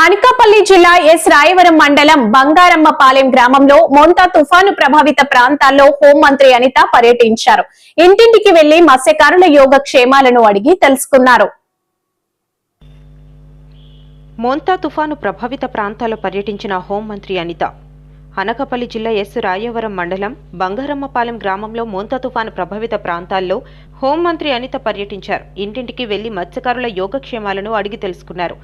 అనకాపల్లి జిల్లా ఎస్ రాయవరం మండలం బంగారమ్మపాలెం గ్రామంలో మోంతా తుఫాను ప్రభావిత ప్రాంతాల్లో హోంమంత్రి అనిత పర్యటించారు. ఇంటింటికి వెళ్లి మత్స్యకారుల యోగక్షేమాలను అడిగి తెలుసుకున్నారు. మోంతా తుఫాను ప్రభావిత ప్రాంతాల్లో పర్యటించిన హోంమంత్రి అనిత అనకాపల్లి జిల్లా ఎస్ రాయవరం మండలం బంగారమ్మపాలెం గ్రామంలో మోంతా తుఫాను ప్రభావిత ప్రాంతాల్లో హోంమంత్రి అనిత పర్యటించారు. ఇంటింటికి వెళ్లి మత్స్యకారుల యోగక్షేమాలను అడిగి తెలుసుకున్నారు.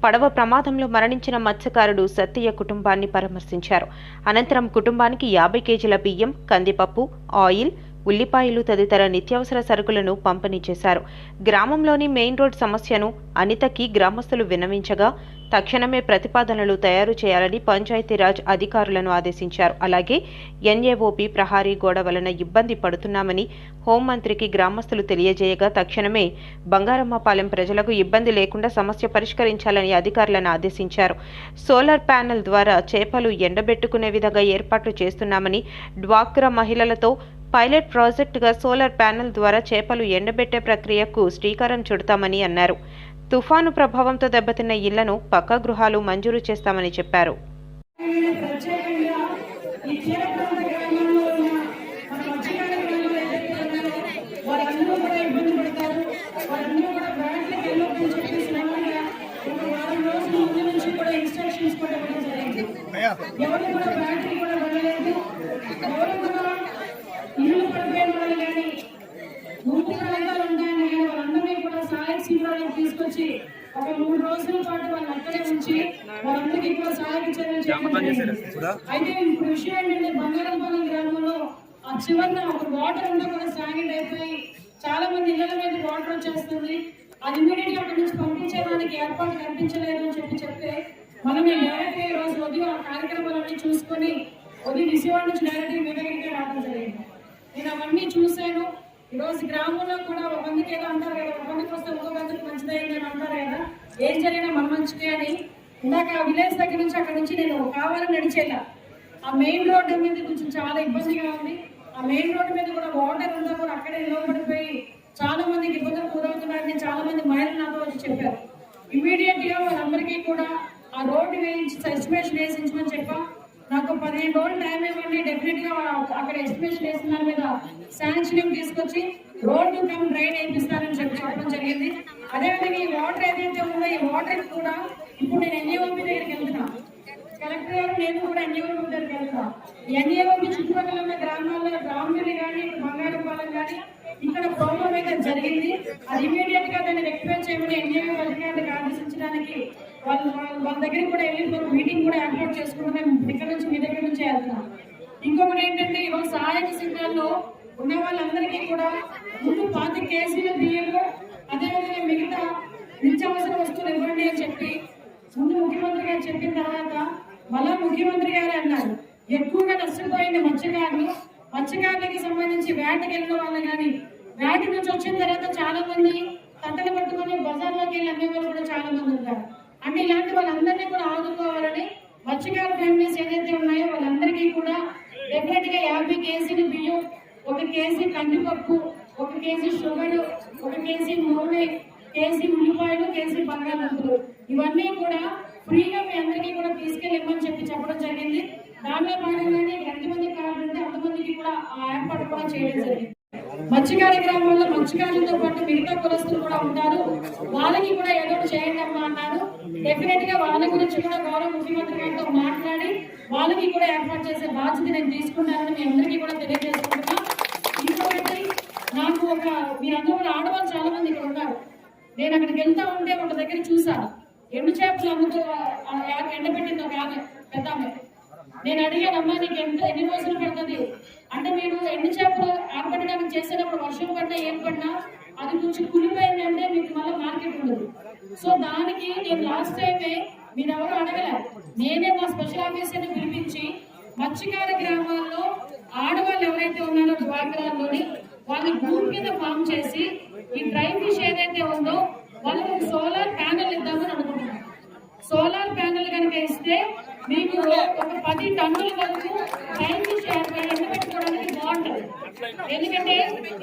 పడవ ప్రమాదంలో మరణించిన మత్స్యకారుడు సత్తయ్య కుటుంబాన్ని పరామర్శించారు. అనంతరం కుటుంబానికి 50 కేజీల బియ్యం, కందిపప్పు, ఆయిల్, ఉల్లిపాయలు తదితర నిత్యావసర సరుకులను పంపిణీ చేశారు. గ్రామంలోని మెయిన్ రోడ్ సమస్యను అనితకి గ్రామస్తులు విన్నవించగా తక్షణమే ప్రతిపాదనలు తయారు చేయాలని పంచాయతీరాజ్ అధికారులను ఆదేశించారు. అలాగే ఎన్ఏఓపి ప్రహారీ గోడ వలన ఇబ్బంది పడుతున్నామని హోంమంత్రికి గ్రామస్తులు తెలియజేయగా తక్షణమే బంగారమ్మపాలెం ప్రజలకు ఇబ్బంది లేకుండా సమస్య పరిష్కరించాలని అధికారులను ఆదేశించారు. సోలార్ ప్యానెల్ ద్వారా చేపలు ఎండబెట్టుకునే విధంగా ఏర్పాట్లు చేస్తున్నామని, డ్వాక్రా మహిళలతో పైలట్ ప్రాజెక్టుగా సోలార్ ప్యానెల్ ద్వారా చేపలు ఎండబెట్టే ప్రక్రియకు శ్రీకారం చుడతామని అన్నారు. తుఫాను ప్రభావంతో దెబ్బతిన్న ఇళ్లను పక్కా గృహాలు మంజూరు చేస్తామని చెప్పారు. తీసుకొచ్చి ఒక 3 రోజుల పాటు వాళ్ళు అక్కడే ఉంచి వాళ్ళందరికీ కూడా సహాయం చేయాలని. అయితే ఇప్పుడు విషయం ఏంటంటే బంగారమ్మపాలెం గ్రామంలో ఆ చివరిన ఒక వాటర్ ఉంటే కూడా స్టాగ్నెంట్ అయిపోయి చాలా మంది ఇళ్ల మీద వాటర్ వచ్చేస్తుంది. అది ఇమీడియట్ గా అక్కడి నుంచి పంపించడానికి ఏర్పాటు కనిపించలేదు అని చెప్తే మనం డైరెక్ట్ ఈ రోజు ఉదయం ఆ కార్యక్రమాలన్నీ చూసుకొని ఉదయం విజయవాడ నుంచి డైరెక్ట్ మీ దగ్గరికి రావడం జరిగింది. నేను అవన్నీ చూశాను. ఈరోజు గ్రామంలో కూడా ఒక మందికి ఏదో అంటారు కదా, ఒక మందికి వస్తే ఒక మందికి మంచిదైంది అని అంటారు కదా, ఏం జరిగినా మన మంచిదే అని. ఇందాక ఆ విలేజ్ దగ్గర నుంచి అక్కడ నుంచి నేను కావాలని నడిచేలా ఆ మెయిన్ రోడ్డు మీద కొంచెం చాలా ఇబ్బందిగా ఉంది. ఆ మెయిన్ రోడ్డు మీద కూడా వాటర్ ఉందా కూడా అక్కడే నిలబడిపోయి చాలా మందికి ఇబ్బందులు గురవుతున్నారని చాలా మంది మహిళలు నాతో వచ్చి చెప్పారు. ఇమీడియట్ గా వాళ్ళందరికీ కూడా ఆ రోడ్డు వేయించి ఎస్టిమేషన్ వేసించమని చెప్పా. నాకు 15 రోజులు టైం ఇవ్వండి, డెఫినెట్ గా అక్కడ ఎస్టిమేషన్ వేసిన దాని మీద శాంక్షనింగ్ తీసుకొచ్చి రోడ్డు కమ్ డ్రైన్ వేయిస్తానని చెప్పడం జరిగింది. అదేవిధంగా ఈ వాటర్ ఏదైతే ఉందో ఈ వాటర్ కూడా ఇప్పుడు నేను ఎన్ఏఓపి దగ్గరికి వెళ్తున్నా, కలెక్టర్ గారు నేను కూడా ఎన్ఏఓపి దగ్గరికి వెళ్తున్నా. ఎన్ఏఓపి చుట్టుపక్కల ఉన్న గ్రామాల్లో రామగిరి కానీ బంగారమ్మపాలెం కానీ ఇక్కడ ప్రాబ్లం అయితే జరిగింది. అది ఇమీడియట్ గా దాన్ని రెక్టిఫై చేయమని ఎన్ఏఓపి అధికారులకు ఆదేశించడానికి వాళ్ళ దగ్గర కూడా వెళ్ళి మీటింగ్ కూడా ఏర్పాటు చేసుకుంటూ మేము ఇక్కడ నుంచి మీ దగ్గర నుంచి వెళ్తున్నాం. ఇంకొకటి ఏంటంటే ఈరోజు సహాయక సంఘాల్లో ఉన్న వాళ్ళందరికీ కూడా ముందు 5 కేజీల బియ్యము, అదేవిధంగా మిగతా నిత్యావసర వస్తువులు ఇవ్వండి అని చెప్పి ముందు ముఖ్యమంత్రి గారు చెప్పిన తర్వాత మళ్ళా ముఖ్యమంత్రి గారు అన్నారు ఎక్కువగా నష్టపోయింది మత్స్యకారులకి సంబంధించి వేటకి వెళ్ళిన వాళ్ళు కానీ వేట నుంచి వచ్చిన తర్వాత చాలా మంది తట్టలు పట్టుకుని బజార్లోకి వెళ్ళి అమ్మే వాళ్ళు కూడా చాలా మంది ఉంటారు. అంటే ఇలాంటి వాళ్ళందరినీ కూడా ఆదుకోవాలని మత్స్యకార ఫ్యామిలీస్ ఏదైతే ఉన్నాయో వాళ్ళందరికీ కూడా డెఫినెట్ గా 50 కేజీలు బియ్యం, 1 కేజీ కందిపప్పు, 1 కేజీ షుగర్, 1 కేజీ నూనె, కేజీ ఉల్లిపాయలు, కేజీ బంగాళదుంపలు ఇవన్నీ కూడా ఫ్రీగా మీ అందరికీ కూడా తీసుకెళ్ళమని చెప్పడం జరిగింది. దానిలో భాగంగానే ఎంతమంది కార్డు ఉంటే అంతమందికి కూడా ఆ ఏర్పాటు కూడా చేయడం జరిగింది. మత్స్యకార గ్రామాల్లో మత్స్యకారులతో పాటు మిగతా కులస్తులు కూడా ఉంటారు, వాళ్ళకి కూడా ఏదో చేయండి అమ్మా అన్నారు. డెఫినెట్ గా వాళ్ళ గురించి కూడా గౌరవ ముఖ్యమంత్రి గారితో మాట్లాడి వాళ్ళకి కూడా ఏర్పాటు చేసే బాధ్యత నేను తీసుకున్నానని మీ అందరికీ కూడా తెలియజేసుకుంటున్నా. ఇంకొకటి నాకు మీరందరూ కూడా ఆడవాళ్ళు చాలా మంది ఇక్కడ ఉన్నారు. నేను అక్కడికి వెళ్తా ఉంటే వాళ్ళ దగ్గర చూసాను ఎండు చేపలు అమ్ముతూ ఎండబెట్టింది ఒక ఆమె పెద్ద ఆమె. నేను అడిగానమ్మా నీకు ఎన్ని రోజులు పడుతుంది అంటే, మీరు ఎండు చేపలు ఆరబెట్టడానికి చేసేటప్పుడు వర్షం పడినా ఏం పడినా అది కొంచెం కులిపోయిందంటే మీకు మళ్ళీ మార్కెట్ ఉండదు. సో దానికి నేను లాస్ట్ టైమే మీరు ఎవరు అడగలే, నేనే మా స్పెషల్ ఆఫీసర్ని పిలిపించి మత్స్యకార గ్రామాల్లో ఆడవాళ్ళు ఎవరైతే ఉన్నారో డ్వాక్రాల్లోని వాళ్ళని గ్రూప్ కింద ఫామ్ చేసి ఈ డ్రై ఫిష్ ఏదైతే ఉందో వాళ్ళకి సోలార్ ప్యానెల్ ఇద్దామని అనుకుంటున్నాను. సోలార్ ప్యానెల్ కనుక ఇస్తే మీకు ఒక 10 టన్నుల వరకు డ్రై ఫిష్ ఎండబెట్టుకోవడానికి బాగుంటుంది. ఎందుకంటే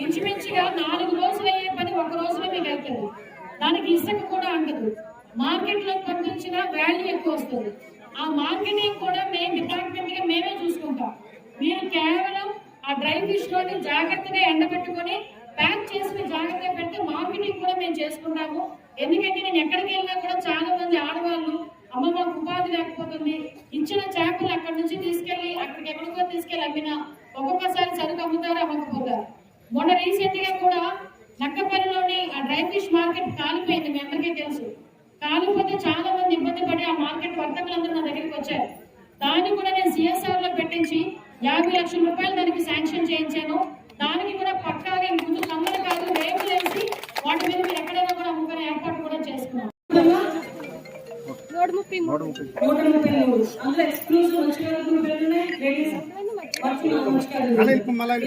ఇంచుమించుగా 4 రోజులు అయ్యే పని 1 రోజులో మీకు వెళ్తుంది. దానికి ఇసుక కూడా అంటదు. మార్కెట్ లో పండించిన వాల్యూ ఎక్కువ వస్తుంది. ఆ మార్కెటింగ్ కూడా మేము డిపార్ట్మెంట్ గా మేమే చూసుకుంటాం. మీరు కేవలం ఆ డ్రై ఫిష్ లోని జాగ్రత్తగా ఎండబెట్టుకొని ప్యాక్ చేసిన జాగ్రత్తగా పెడితే మార్కెటింగ్ కూడా మేము చేసుకుంటాము. ఎందుకంటే నేను ఎక్కడికి వెళ్ళినా కూడా చాలా మంది ఆడవాళ్ళు అమ్మ మాకు ఉపాధి లేకపోతుంది, ఇచ్చిన చేపలు అక్కడి నుంచి తీసుకెళ్లి అక్కడికి ఎక్కడికో తీసుకెళ్లి అమ్మినా ఒక్కొక్కసారి సరుకు అమ్ముతారు, అమ్మకపోతారు. మొన్న రీసెంట్ గా కూడా నక్కపల్లిలోని ఆ డ్రై ఫిష్ మార్కెట్ కాలిపోయింది, మీ అందరికీ తెలుసు. కాలిపోతే చాలా మంది ఇబ్బంది పడి ఆ మార్కెట్ వర్తకులందరూ నా దగ్గరికి వచ్చారు. దాన్ని కూడా నేను సిఎస్ఆర్ లో పెట్టించి 50 లక్షల రూపాయలు దానికి శాంక్షన్ చేయించాను. దానికి కూడా పక్కాగా ముందు కమ్మలు కాదు రేపులు వేసి వాటి మీద మీరు ఎక్కడైనా కూడా అమ్ముకునే ఏర్పాటు కూడా చేసుకున్నాం. 130 అందులో ఎక్స్క్లూజివ్ మంచిగా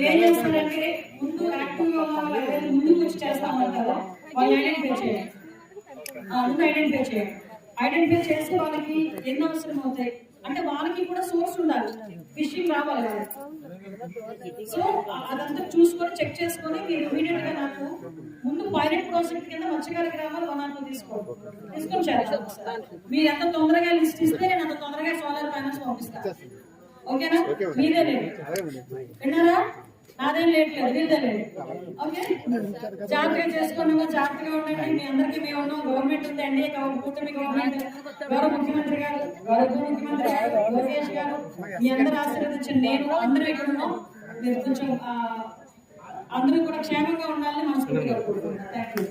ఏం చేస్తారంటే ముందు యాక్టివ్గా ముందు వచ్చి చేస్తామంటారు. వాళ్ళు ఐడెంటిఫై చేయండి, ముందు ఐడెంటిఫై చేసి వాళ్ళకి ఎన్ని అవసరం అవుతాయి అంటే వాళ్ళకి కూడా సోర్స్ ఉండాలి, ఫిషింగ్ రావాలి కదా. సో అదంతా చూసుకొని చెక్ చేసుకొని మీరు ఇమీడియట్ గా నాకు ముందు పైలట్ ప్రాజెక్ట్ కింద మత్స్యకార గ్రామాలు 102 తీసుకొని చేస్తాను. మీరు ఎంత తొందరగా లిస్ట్ ఇస్తే నేను అంత తొందరగా సోలార్ ప్యానల్స్ పంపిస్తాను. ఓకేనా? మీదే లేదు విన్నారా? నాదేం లేట్ లేదు, మీదే లేదు. ఓకే, జాగ్రత్తగా చేసుకోండి, జాగ్రత్తగా ఉండండి. మీ అందరికీ మేము ఉన్నాం. గవర్నమెంట్ ఉంది, ఎన్డీఏ కూటమి గవర్నమెంట్, గౌరవ ముఖ్యమంత్రి గారు, గౌరవ ఉప ముఖ్యమంత్రి గారు, లోకేష్ గారు, మీ అందరూ ఆశీర్వదించండి. నేను అందరూ ఇక్కడ ఉన్నాం. మీరు కొంచెం అందరూ కూడా క్షేమంగా ఉండాలని మనస్ఫూర్తిగా కోరుకుంటున్నాను. Thank you.